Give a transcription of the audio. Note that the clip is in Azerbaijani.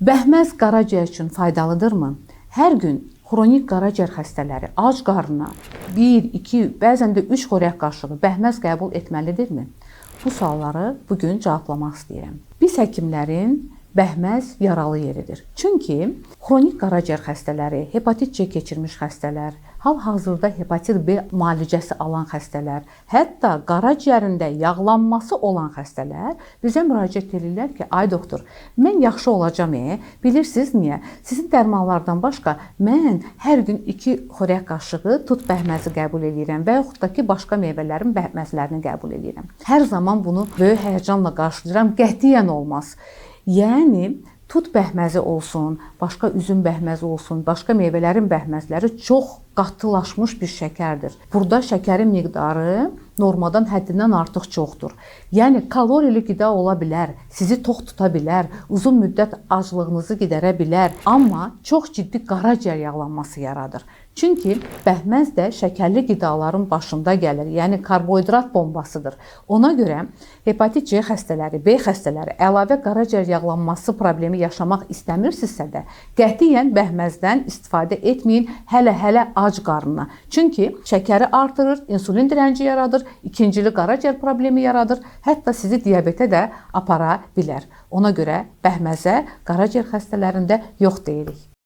Bəhməz qaraciyər üçün faydalıdırmı? Hər gün xronik qaraciyər xəstələri ac qarnına 1, 2, bəzən də 3 xörək qaşığı bəhməz qəbul etməlidirmi? Bu sualları bugün cavablamaq istəyirəm. Biz həkimlərin bəhməz yaralı yeridir. Çünki xronik qaraciyər xəstələri, hepatit C keçirmiş xəstələr, hal-hazırda hepatit B müalicəsi alan xəstələr, hətta qaraciyərində yağlanması olan xəstələr bizə müraciət edirlər ki, ay doktor, mən yaxşı olacağam. Bilirsiniz niyə? Sizin dərmanlardan başqa mən hər gün 2 xörək qaşığı tut bəhməzi qəbul edirəm və yaxud da ki, başqa meyvələrin bəhməzlərini qəbul edirəm. Hər zaman bunu böyük həyəcanla qarşılayıram, qətiyyən olmaz. Yəni, tut bəhməzi olsun, başqa üzüm bəhməzi olsun, başqa meyvələrin bəhməzləri çox qatılaşmış bir şəkərdir. Burada şəkərin miqdarı normadan həddindən artıq çoxdur. Yəni, kalorili qida ola bilər, sizi tox tuta bilər, uzun müddət aclığınızı gidərə bilər, amma çox ciddi qaraciyər yağlanması yaradır. Çünki bəhməz də şəkərli qidaların başında gəlir, yəni karbohidrat bombasıdır. Ona görə hepatit C xəstələri, B xəstələri əlavə qaraciyər yağlanması problemi yaşamaq istəmirsinizsə də, qətiyyən bəhməzdən istifadə etməyin hələ ac qarnına. Çünki şəkəri artırır, insulin direnci yaradır, ikincili qaraciyər problemi yaradır, hətta sizi diabetə də apara bilər. Ona görə bəhməzə qaraciyər xəstələrində yox deyirik.